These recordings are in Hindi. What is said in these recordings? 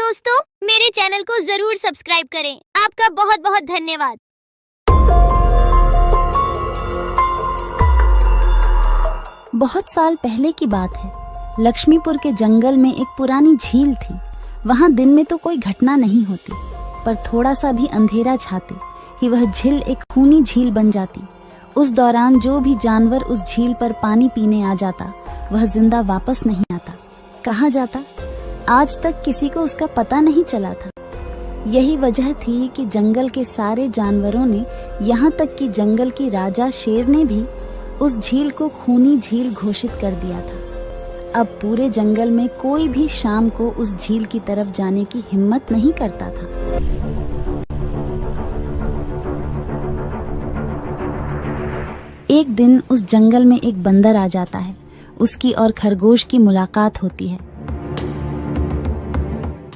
दोस्तों, मेरे चैनल को जरूर सब्सक्राइब करें। आपका बहुत बहुत धन्यवाद। बहुत साल पहले की बात है। लक्ष्मीपुर के जंगल में एक पुरानी झील थी। वहां दिन में तो कोई घटना नहीं होती, पर थोड़ा सा भी अंधेरा छाते ही वह झील एक खूनी झील बन जाती। उस दौरान जो भी जानवर उस झील पर पानी पीने आ जाता वह जिंदा वापस नहीं आता। कहाँ जाता आज तक किसी को उसका पता नहीं चला था। यही वजह थी कि जंगल के सारे जानवरों ने, यहाँ तक कि जंगल की राजा शेर ने भी उस झील को खूनी झील घोषित कर दिया था। अब पूरे जंगल में कोई भी शाम को उस झील की तरफ जाने की हिम्मत नहीं करता था। एक दिन उस जंगल में एक बंदर आ जाता है। उसकी और खरगोश की मुलाकात होती है।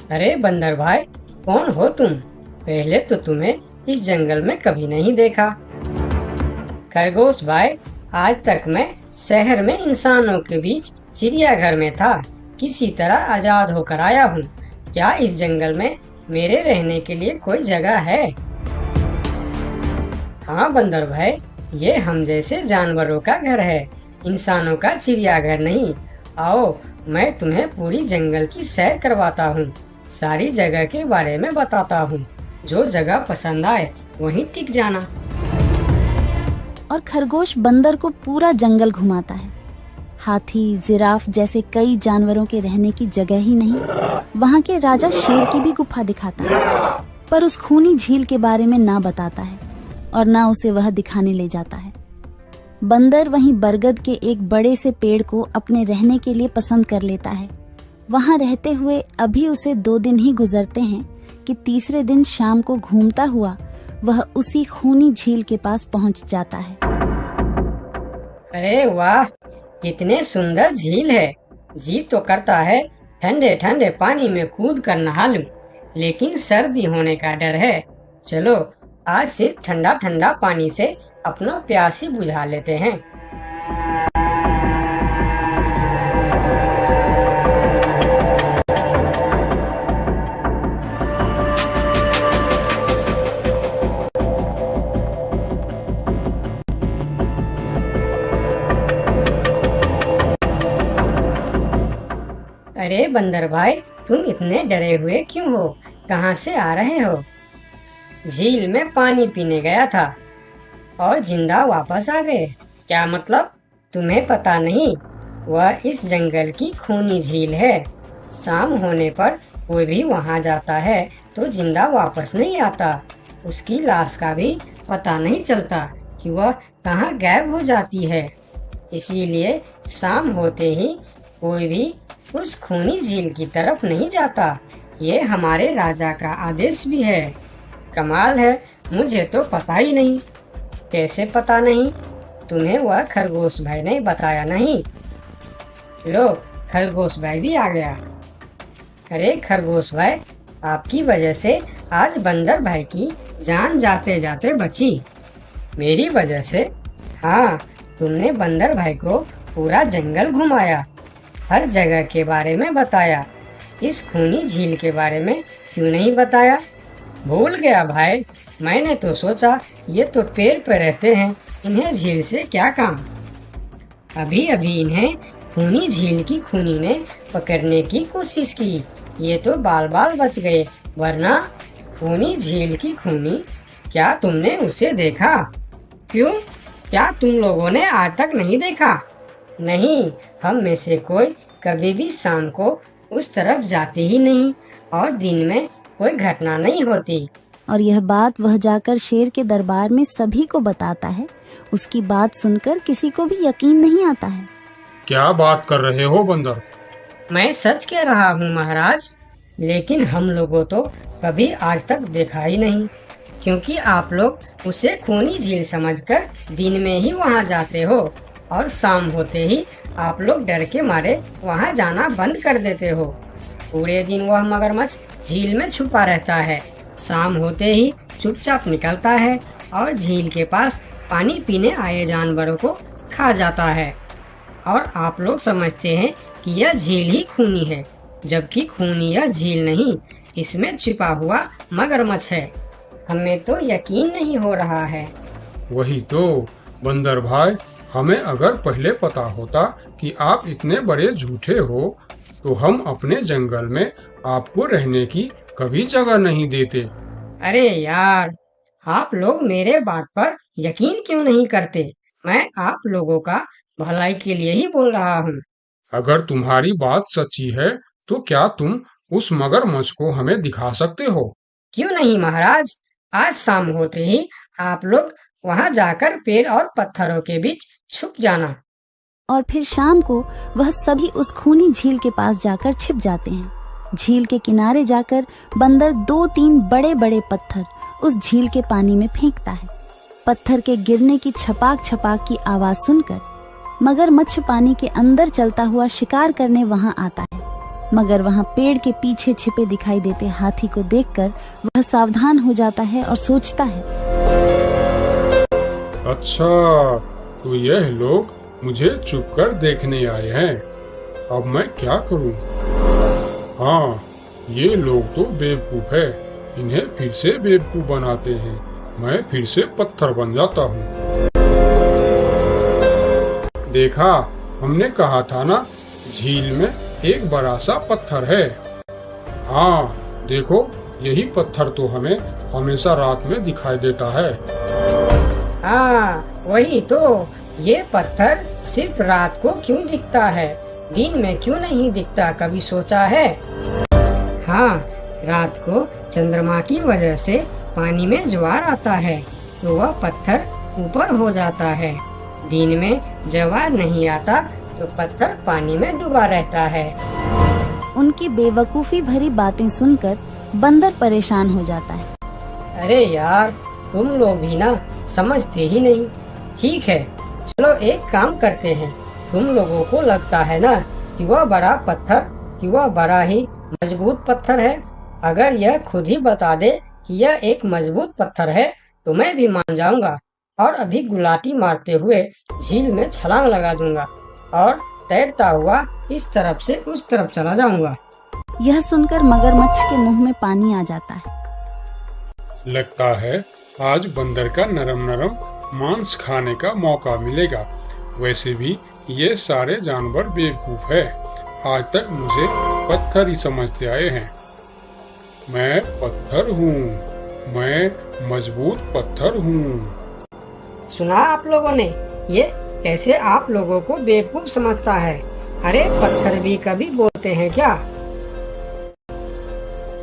अरे बंदर भाई, कौन हो तुम? पहले तो तुम्हें इस जंगल में कभी नहीं देखा। खरगोश भाई, आज तक मैं शहर में इंसानों के बीच चिड़ियाघर में था। किसी तरह आजाद होकर आया हूँ। क्या इस जंगल में मेरे रहने के लिए कोई जगह है? हाँ बंदर भाई, ये हम जैसे जानवरों का घर है, इंसानों का चिड़ियाघर नहीं। आओ, मैं तुम्हें पूरी जंगल की सैर करवाता हूँ, सारी जगह के बारे में बताता हूँ। जो जगह पसंद आए वहीं टिक जाना। और खरगोश बंदर को पूरा जंगल घुमाता है। हाथी, जिराफ जैसे कई जानवरों के रहने की जगह ही नहीं, वहाँ के राजा शेर की भी गुफा दिखाता है, पर उस खूनी झील के बारे में ना बताता है और ना उसे वह दिखाने ले जाता है। बंदर वहीं बरगद के एक बड़े से पेड़ को अपने रहने के लिए पसंद कर लेता है। वहां रहते हुए अभी उसे 2 दिन ही गुजरते हैं कि तीसरे दिन शाम को घूमता हुआ वह उसी खूनी झील के पास पहुंच जाता है। अरे वाह, कितने सुंदर झील है। जी तो करता है ठंडे ठंडे पानी में कूद कर नहा लूं, लेकिन सर्दी होने का डर है। चलो, आज सिर्फ ठंडा ठंडा पानी से अपना प्यास ही बुझा लेते हैं। अरे बंदर भाई, तुम इतने डरे हुए क्यों हो? कहाँ से आ रहे हो? झील में पानी पीने गया था और जिंदा वापस आ गए। क्या मतलब? तुम्हें पता नहीं? वह इस जंगल की खूनी झील है। शाम होने पर कोई भी वहां जाता है तो जिंदा वापस नहीं आता। उसकी लाश का भी पता नहीं चलता कि वह कहाँ गायब हो जाती है। इसीलिए शाम होते ही कोई भी उस खूनी झील की तरफ नहीं जाता। ये हमारे राजा का आदेश भी है। कमाल है, मुझे तो पता ही नहीं। कैसे पता नहीं? तुम्हें वह खरगोश भाई ने बताया नहीं? लो, खरगोश भाई भी आ गया। अरे खरगोश भाई, आपकी वजह से आज बंदर भाई की जान जाते जाते बची। मेरी वजह से? हाँ, तुमने बंदर भाई को पूरा जंगल घुमाया, हर जगह के बारे में बताया। इस खूनी झील के बारे में क्यों नहीं बताया? भूल गया भाई, मैंने तो सोचा ये तो पेड़ पे रहते हैं, इन्हें झील से क्या काम। अभी अभी इन्हें खूनी झील की खूनी ने पकड़ने की कोशिश की, ये तो बाल बाल बच गए, वरना खूनी झील की खूनी, क्या तुमने उसे देखा? क्यों, क्या तुम लोगों ने आज तक नहीं देखा? नहीं, हम में से कोई कभी भी शाम को उस तरफ जाते ही नहीं और दिन में कोई घटना नहीं होती। और यह बात वह जाकर शेर के दरबार में सभी को बताता है। उसकी बात सुनकर किसी को भी यकीन नहीं आता है। क्या बात कर रहे हो बंदर? मैं सच कह रहा हूँ महाराज, लेकिन हम लोगों तो कभी आज तक देखा ही नहीं, क्योंकि आप लोग उसे खूनी झील समझकर दिन में ही वहाँ जाते हो और शाम होते ही आप लोग डर के मारे वहाँ जाना बंद कर देते हो। पूरे दिन वह मगरमच्छ झील में छुपा रहता है, शाम होते ही चुपचाप निकलता है और झील के पास पानी पीने आए जानवरों को खा जाता है। और आप लोग समझते हैं कि यह झील ही खूनी है, जबकि खूनी यह झील नहीं, इसमें छिपा हुआ मगरमच्छ है। हमें तो यकीन नहीं हो रहा है। वही तो बंदर भाई, हमें अगर पहले पता होता कि आप इतने बड़े झूठे हो तो हम अपने जंगल में आपको रहने की कभी जगह नहीं देते। अरे यार, आप लोग मेरे बात पर यकीन क्यों नहीं करते? मैं आप लोगों का भलाई के लिए ही बोल रहा हूँ। अगर तुम्हारी बात सच्ची है तो क्या तुम उस मगरमच्छ को हमें दिखा सकते हो? क्यों नहीं महाराज, आज शाम होते ही आप लोग वहाँ जाकर पेड़ और पत्थरों के बीच छुप जाना। और फिर शाम को वह सभी उस खूनी झील के पास जाकर छिप जाते हैं। झील के किनारे जाकर बंदर 2-3 बड़े बड़े पत्थर उस झील के पानी में फेंकता है। पत्थर के गिरने की छपाक छपाक की आवाज सुनकर मगरमच्छ पानी के अंदर चलता हुआ शिकार करने वहां आता है। मगर वहां पेड़ के पीछे छिपे दिखाई देते हाथी को देखकर वह सावधान हो जाता है और सोचता है, अच्छा, तो यह लोग मुझे चुप कर देखने आए हैं। अब मैं क्या करूं? हाँ, ये लोग तो बेवकूफ है। इन्हें फिर से बेवकूफ बनाते हैं। मैं फिर से पत्थर बन जाता हूँ। देखा, हमने कहा था ना, झील में एक बड़ा सा पत्थर है। हाँ, देखो, यही पत्थर तो हमें हमेशा रात में दिखाई देता है। हाँ, वही तो। ये पत्थर सिर्फ रात को क्यों दिखता है, दिन में क्यों नहीं दिखता, कभी सोचा है? हाँ, रात को चंद्रमा की वजह से पानी में ज्वार आता है तो वह पत्थर ऊपर हो जाता है। दिन में ज्वार नहीं आता तो पत्थर पानी में डूबा रहता है। उनकी बेवकूफी भरी बातें सुनकर बंदर परेशान हो जाता है। अरे यार, तुम लोग भी ना समझते ही नहीं। ठीक है, चलो एक काम करते हैं। तुम लोगों को लगता है ना कि वह बड़ा पत्थर, कि वह बड़ा ही मजबूत पत्थर है। अगर यह खुद ही बता दे कि यह एक मजबूत पत्थर है तो मैं भी मान जाऊंगा और अभी गुलाटी मारते हुए झील में छलांग लगा दूंगा और तैरता हुआ इस तरफ से उस तरफ चला जाऊंगा। यह सुनकर मगरमच्छ के मुंह में पानी आ जाता है। लगता है आज बंदर का नरम नरम मांस खाने का मौका मिलेगा। वैसे भी ये सारे जानवर बेवकूफ है। आज तक मुझे पत्थर ही समझते आए हैं। मैं पत्थर हूँ, मैं मजबूत पत्थर हूँ। सुना आप लोगों ने? ये कैसे आप लोगों को बेवकूफ समझता है? अरे पत्थर भी कभी बोलते हैं क्या?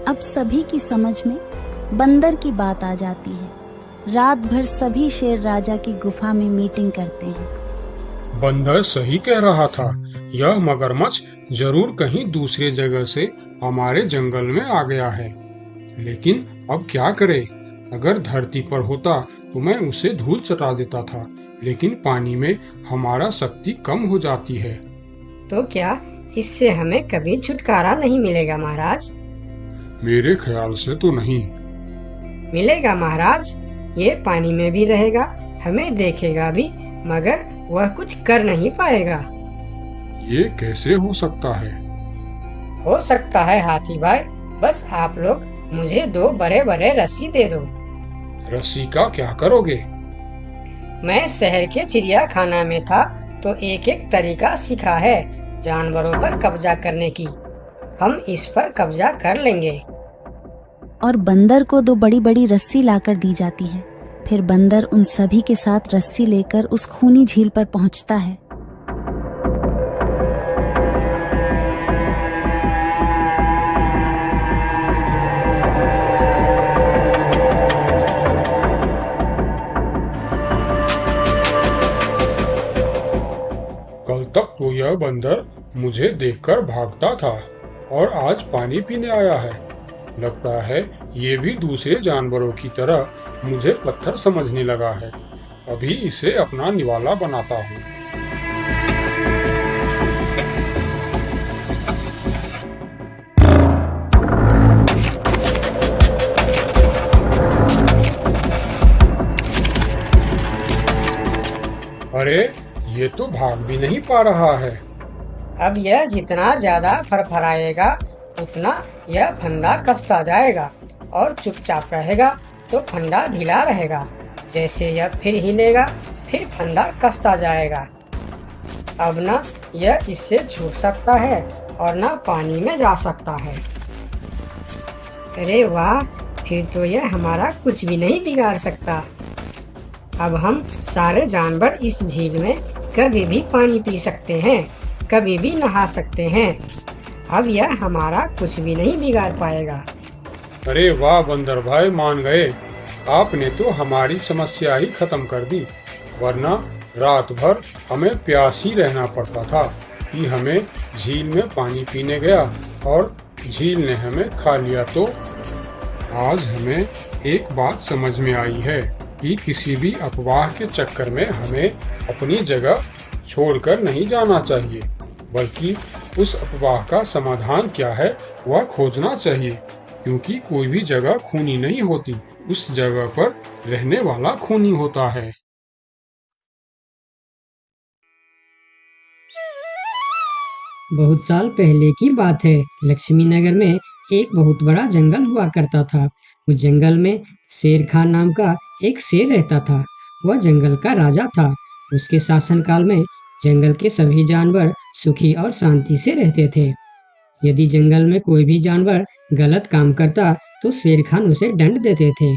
अब सभी की समझ में बंदर की बात आ जाती है। रात भर सभी शेर राजा की गुफा में मीटिंग करते हैं। बंदर सही कह रहा था। यह मगरमच्छ जरूर कहीं दूसरे जगह से हमारे जंगल में आ गया है। लेकिन अब क्या करे? अगर धरती पर होता तो मैं उसे धूल चटा देता था, लेकिन पानी में हमारा शक्ति कम हो जाती है। तो क्या इससे हमें कभी छुटकारा नहीं मिलेगा महाराज? मेरे ख्याल से तो नहीं। मिलेगा महाराज। ये पानी में भी रहेगा, हमें देखेगा भी, मगर वह कुछ कर नहीं पाएगा। ये कैसे हो सकता है? हो सकता है हाथी भाई। बस आप लोग मुझे 2 बड़े बड़े रस्सी दे दो। रस्सी का क्या करोगे? मैं शहर के चिड़ियाखाना में था तो एक एक तरीका सीखा है जानवरों पर कब्जा करने की। हम इस पर कब्जा कर लेंगे। और बंदर को 2 बड़ी बड़ी रस्सी लाकर दी जाती है। फिर बंदर उन सभी के साथ रस्सी लेकर उस खूनी झील पर पहुंचता है। कल तक तो यह बंदर मुझे देखकर भागता था और आज पानी पीने आया है। लगता है ये भी दूसरे जानवरों की तरह मुझे पत्थर समझने लगा है। अभी इसे अपना निवाला बनाता हूँ। अरे, ये तो भाग भी नहीं पा रहा है। अब यह जितना ज्यादा फरफराएगा उतना यह फंदा कसता जाएगा और चुपचाप रहेगा तो फंदा ढीला रहेगा। जैसे यह फिर हिलेगा फिर फंदा कसता जाएगा। अब ना यह इससे छूट सकता है और ना पानी में जा सकता है। अरे वाह, फिर तो यह हमारा कुछ भी नहीं बिगाड़ सकता। अब हम सारे जानवर इस झील में कभी भी पानी पी सकते हैं, कभी भी नहा सकते हैं। अब यह हमारा कुछ भी नहीं बिगाड़ पाएगा। अरे वाह बंदर भाई, मान गए। आपने तो हमारी समस्या ही खत्म कर दी, वरना रात भर हमें प्यास ही रहना पड़ता था कि हमें झील में पानी पीने गया और झील ने हमें खा लिया। तो आज हमें एक बात समझ में आई है कि किसी भी अफवाह के चक्कर में हमें अपनी जगह छोड़कर नहीं जाना चाहिए, बल्कि उस अफवाह का समाधान क्या है वह खोजना चाहिए, क्योंकि कोई भी जगह खूनी नहीं होती, उस जगह पर रहने वाला खूनी होता है। बहुत साल पहले की बात है। लक्ष्मी नगर में एक बहुत बड़ा जंगल हुआ करता था। उस जंगल में शेर खान नाम का एक शेर रहता था। वह जंगल का राजा था। उसके शासनकाल में जंगल के सभी जानवर सुखी और शांति से रहते थे। यदि जंगल में कोई भी जानवर गलत काम करता तो शेर खान उसे दंड देते थे।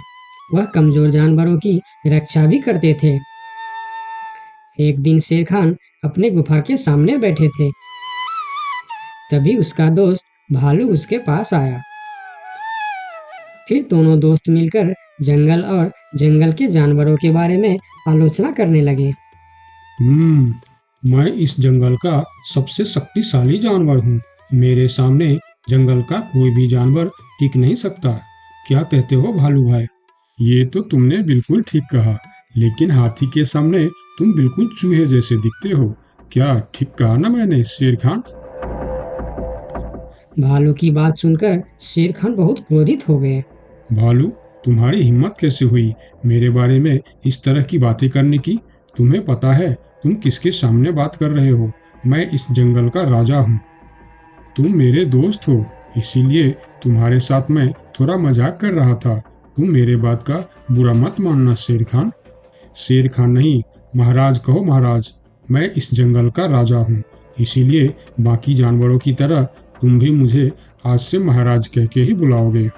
वह कमजोर जानवरों की रक्षा भी करते थे। एक दिन शेर खान अपने गुफा के सामने बैठे थे। तभी उसका दोस्त भालू उसके पास आया। फिर दोनों दोस्त मिलकर जंगल और जंगल के जानवरों के बारे में आलोचना करने लगे। मैं इस जंगल का सबसे शक्तिशाली जानवर हूँ। मेरे सामने जंगल का कोई भी जानवर टिक नहीं सकता। क्या कहते हो भालू भाई? ये तो तुमने बिल्कुल ठीक कहा, लेकिन हाथी के सामने तुम बिल्कुल चूहे जैसे दिखते हो। क्या ठीक कहा ना मैंने शेर खान? भालू की बात सुनकर शेर खान बहुत क्रोधित हो गए। भालू, तुम्हारी हिम्मत कैसे हुई मेरे बारे में इस तरह की बातें करने की? तुम्हें पता है तुम किसके सामने बात कर रहे हो? मैं इस जंगल का राजा हूँ। तुम मेरे दोस्त हो, इसीलिए तुम्हारे साथ मैं थोड़ा मजाक कर रहा था। तुम मेरे बात का बुरा मत मानना शेर खान। शेर खान नहीं, महाराज कहो महाराज। मैं इस जंगल का राजा हूँ, इसीलिए बाकी जानवरों की तरह तुम भी मुझे आज से महाराज कह के ही बुलाओगे।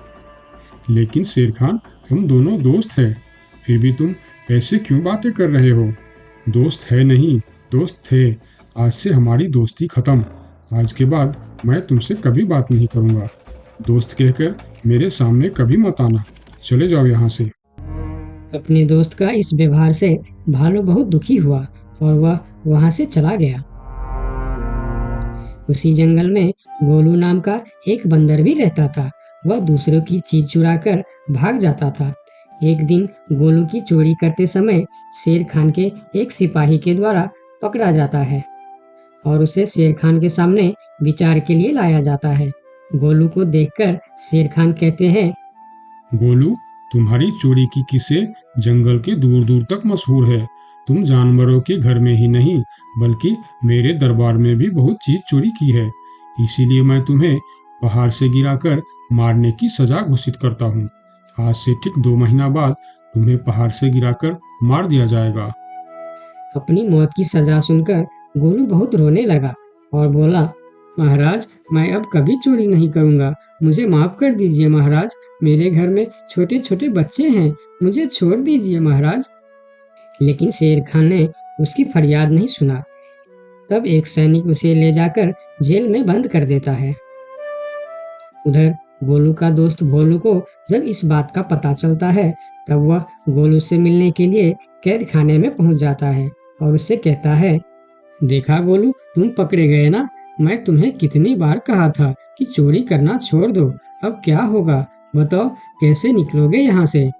लेकिन शेर खान, हम दोनों दोस्त हैं, फिर भी तुम ऐसे क्यों बातें कर रहे हो? दोस्त है नहीं, दोस्त थे। आज से हमारी दोस्ती खत्म। आज के बाद मैं तुमसे कभी बात नहीं करूँगा। दोस्त कहकर मेरे सामने कभी मत आना। चले जाओ यहाँ से। अपने दोस्त का इस व्यवहार से भालू बहुत दुखी हुआ और वह वहां से चला गया। उसी जंगल में गोलू नाम का एक बंदर भी रहता था। वह दूसरों की चीज चुराकर भाग जाता था। एक दिन गोलू की चोरी करते समय शेर खान के एक सिपाही के द्वारा पकड़ा जाता है और उसे शेर खान के सामने विचार के लिए लाया जाता है। गोलू को देखकर शेर खान कहते हैं, गोलू, तुम्हारी चोरी की किस्से जंगल के दूर दूर तक मशहूर है। तुम जानवरों के घर में ही नहीं बल्कि मेरे दरबार में भी बहुत चीज चोरी की है। इसीलिए मैं तुम्हें पहाड़ से गिराकर मारने की सजा घोषित करता हूँ। आज से ठीक 2 महीना बाद तुम्हें पहाड़ से गिराकर मार दिया जाएगा। अपनी मौत की सजा सुनकर गोलू बहुत रोने लगा और बोला, महाराज, मैं अब कभी चोरी नहीं करूँगा। मुझे माफ कर दीजिए महाराज। मेरे घर में छोटे छोटे बच्चे हैं, मुझे छोड़ दीजिए महाराज। लेकिन शेर खान ने उसकी फरियाद नहीं सुना। तब एक सैनिक उसे ले जाकर जेल में बंद कर देता है। उधर गोलू का दोस्त भोलू को जब इस बात का पता चलता है तब वह गोलू से मिलने के लिए कैद खाने में पहुंच जाता है और उससे कहता है, देखा गोलू, तुम पकड़े गए ना। मैं तुम्हें कितनी बार कहा था कि चोरी करना छोड़ दो। अब क्या होगा बताओ, कैसे निकलोगे यहाँ से?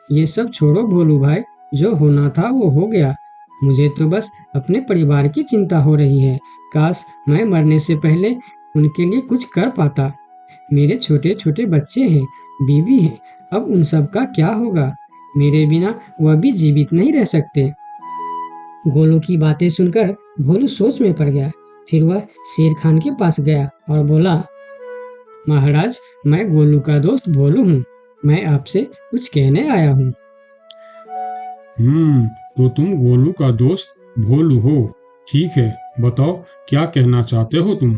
ये सब छोड़ो भोलू भाई, जो होना था वो हो गया। मुझे तो बस अपने परिवार की चिंता हो रही है। काश मैं मरने से पहले उनके लिए कुछ कर पाता। मेरे छोटे छोटे बच्चे हैं, बीवी है, अब उन सब का क्या होगा? मेरे बिना वह भी जीवित नहीं रह सकते। गोलू की बातें सुनकर भोलू सोच में पड़ गया। फिर वह शेर खान के पास गया और बोला, महाराज, मैं गोलू का दोस्त भोलू हूँ। मैं आपसे कुछ कहने आया हूँ। तो तुम गोलू का दोस्त भोलू हो। ठीक है, बताओ क्या कहना चाहते हो तुम।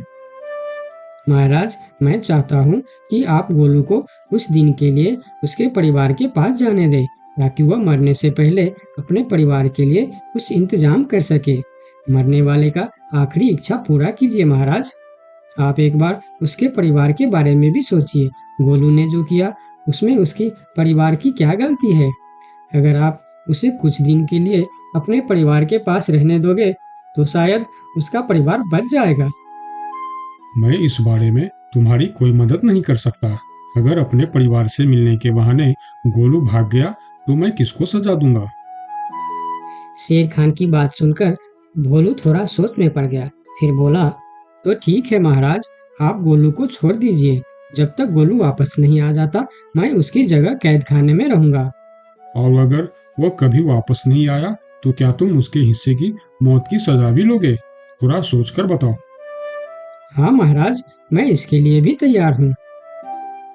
महाराज, मैं चाहता हूँ कि आप गोलू को कुछ दिन के लिए उसके परिवार के पास जाने दें, ताकि वह मरने से पहले अपने परिवार के लिए कुछ इंतजाम कर सके। मरने वाले का आखिरी इच्छा पूरा कीजिए महाराज। आप एक बार उसके परिवार के बारे में भी सोचिए। गोलू ने जो किया उसमें उसकी परिवार की क्या गलती है? अगर आप उसे कुछ दिन के लिए अपने परिवार के पास रहने दोगे तो शायद उसका परिवार बच जाएगा। मैं इस बारे में तुम्हारी कोई मदद नहीं कर सकता। अगर अपने परिवार से मिलने के बहाने गोलू भाग गया तो मैं किसको सजा दूंगा? शेर खान की बात सुनकर भोलू थोड़ा सोच में पड़ गया। फिर बोला, तो ठीक है महाराज, आप गोलू को छोड़ दीजिए। जब तक गोलू वापस नहीं आ जाता मैं उसकी जगह कैद खाने में रहूंगा। और अगर वह कभी वापस नहीं आया तो क्या तुम उसके हिस्से की मौत की सजा भी लोगे? थोड़ा सोचकर बताओ। हाँ महाराज, मैं इसके लिए भी तैयार हूँ।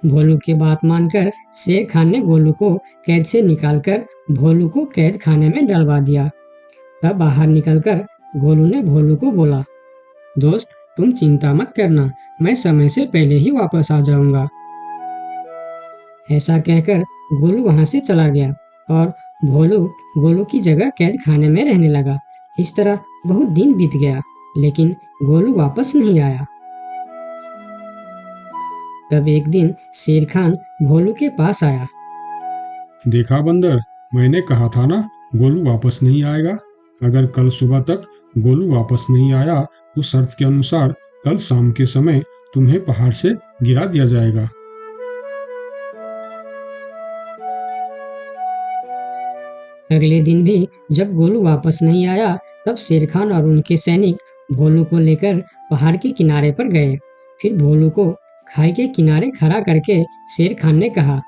भोलू की बात मानकर शेर खान ने गोलू को कैद से निकालकर भोलू को कैद खाने में डलवा दिया। तब बाहर निकलकर गोलू ने भोलू को बोला, दोस्त, तुम चिंता मत करना, मैं समय से पहले ही वापस आ जाऊंगा। ऐसा कहकर गोलू वहां से चला गया और भोलू गोलू की जगह कैद खाने में रहने लगा। इस तरह बहुत दिन बीत गया, लेकिन गोलू वापस नहीं आया। तब एक दिन शेर खान भोलू के पास आया। देखा बंदर, मैंने कहा था ना गोलू वापस नहीं आएगा। अगर कल सुबह तक गोलू वापस नहीं आया तो शर्त के अनुसार कल शाम के समय तुम्हें पहाड़ से गिरा दिया जाएगा। अगले दिन भी जब गोलू वापस नहीं आया तब शेर खान और उनके सैनिक भोलू को लेकर पहाड़ के किनारे पर गए। फिर भोलू को खाई के किनारे खड़ा करके शेर खान ने कहा,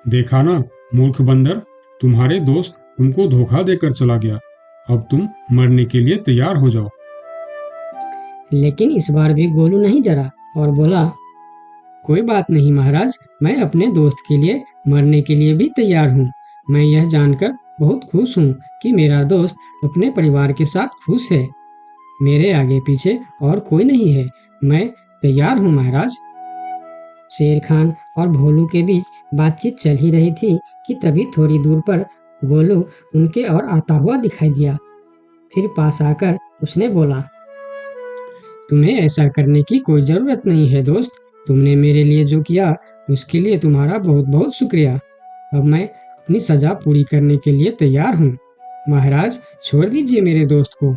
देखा ना मूर्ख बंदर, तुम्हारे दोस्त तुमको धोखा देकर चला गया। अब तुम मरने के लिए तैयार हो जाओ। लेकिन इस बार भी गोलू नहीं डरा और बोला, कोई बात नहीं महाराज, मैं अपने दोस्त के लिए मरने के लिए भी तैयार हूँ। मैं यह जानकर बहुत खुश हूँ कि मेरा दोस्त अपने परिवार के साथ खुश है। मेरे आगे पीछे और कोई नहीं है। मैं तैयार हूँ महाराज। शेर खान और भोलू के बीच बातचीत चल ही रही थी कि तभी थोड़ी दूर पर गोलू उनके और आता हुआ दिखाई दिया। फिर पास आकर उसने बोला, तुम्हें ऐसा करने की कोई जरूरत नहीं है दोस्त। तुमने मेरे लिए जो किया उसके लिए तुम्हारा बहुत बहुत शुक्रिया। अब मैं अपनी सजा पूरी करने के लिए तैयार हूँ। महाराज, छोड़ दीजिए मेरे दोस्त को।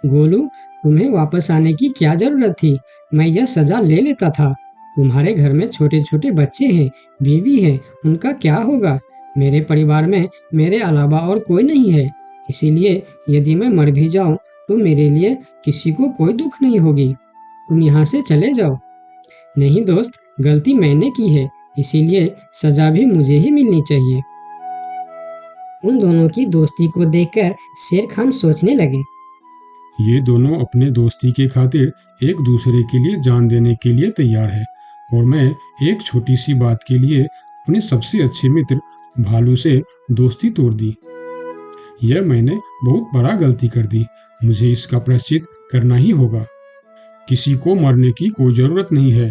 गोलू, तुम्हें वापस आने की क्या जरूरत थी? मैं यह सजा ले लेता था। तुम्हारे घर में छोटे छोटे बच्चे हैं, बीवी है, उनका क्या होगा? मेरे परिवार में मेरे अलावा और कोई नहीं है। इसीलिए यदि मैं मर भी जाऊं तो मेरे लिए किसी को कोई दुख नहीं होगी। तुम यहाँ से चले जाओ। नहीं दोस्त, गलती मैंने की है, इसीलिए सजा भी मुझे ही मिलनी चाहिए। उन दोनों की दोस्ती को देखकर शेर खान सोचने लगे, ये दोनों अपने दोस्ती के खातिर एक दूसरे के लिए जान देने के लिए तैयार है, और मैं एक छोटी सी बात के लिए अपने सबसे अच्छे मित्र भालू से दोस्ती तोड़ दी। यह मैंने बहुत बड़ा गलती कर दी। मुझे इसका प्रायश्चित करना ही होगा। किसी को मरने की कोई जरूरत नहीं है।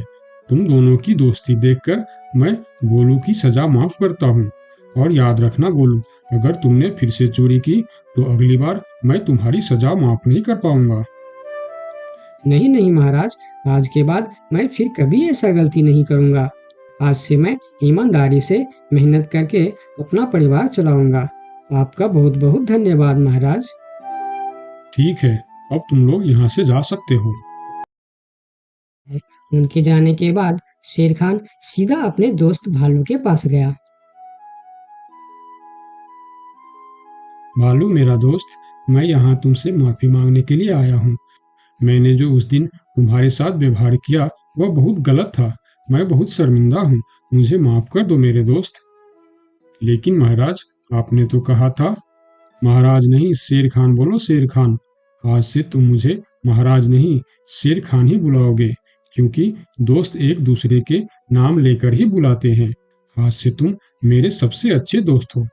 तुम दोनों की दोस्ती देखकर मैं गोलू की सजा माफ करता हूँ। और याद रखना गोलू, अगर तुमने फिर से चोरी की तो अगली बार मैं तुम्हारी सजा माफ नहीं कर पाऊंगा। नहीं नहीं महाराज, आज के बाद मैं फिर कभी ऐसा गलती नहीं करूंगा। आज से मैं ईमानदारी से मेहनत करके अपना परिवार चलाऊंगा। आपका बहुत बहुत धन्यवाद महाराज। ठीक है, अब तुम लोग यहाँ से जा सकते हो। उनके जाने के बाद शेर खान सीधा अपने दोस्त भालू के पास गया। भालू मेरा दोस्त, मैं यहाँ तुमसे माफी मांगने के लिए आया हूँ। मैंने जो उस दिन तुम्हारे साथ व्यवहार किया वह बहुत गलत था। मैं बहुत शर्मिंदा हूँ। मुझे माफ कर दो मेरे दोस्त। लेकिन महाराज, आपने तो कहा था। महाराज नहीं, शेर खान बोलो, शेर खान। आज से तुम मुझे महाराज नहीं शेर खान ही बुलाओगे, क्योंकि दोस्त एक दूसरे के नाम लेकर ही बुलाते हैं। आज से तुम मेरे सबसे अच्छे दोस्त हो।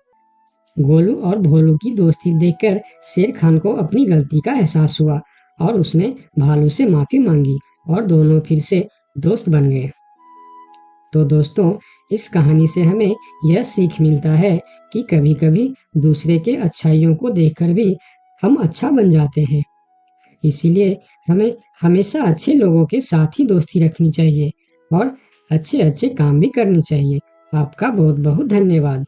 गोलू और भोलू की दोस्ती देखकर शेर खान को अपनी गलती का एहसास हुआ और उसने भालू से माफी मांगी और दोनों फिर से दोस्त बन गए। तो दोस्तों, इस कहानी से हमें यह सीख मिलता है कि कभी-कभी दूसरे के अच्छाइयों को देखकर भी हम अच्छा बन जाते हैं। इसीलिए हमें हमेशा अच्छे लोगों के साथ ही दोस्ती रखनी चाहिए और अच्छे-अच्छे काम भी करनी चाहिए। आपका बहुत-बहुत धन्यवाद।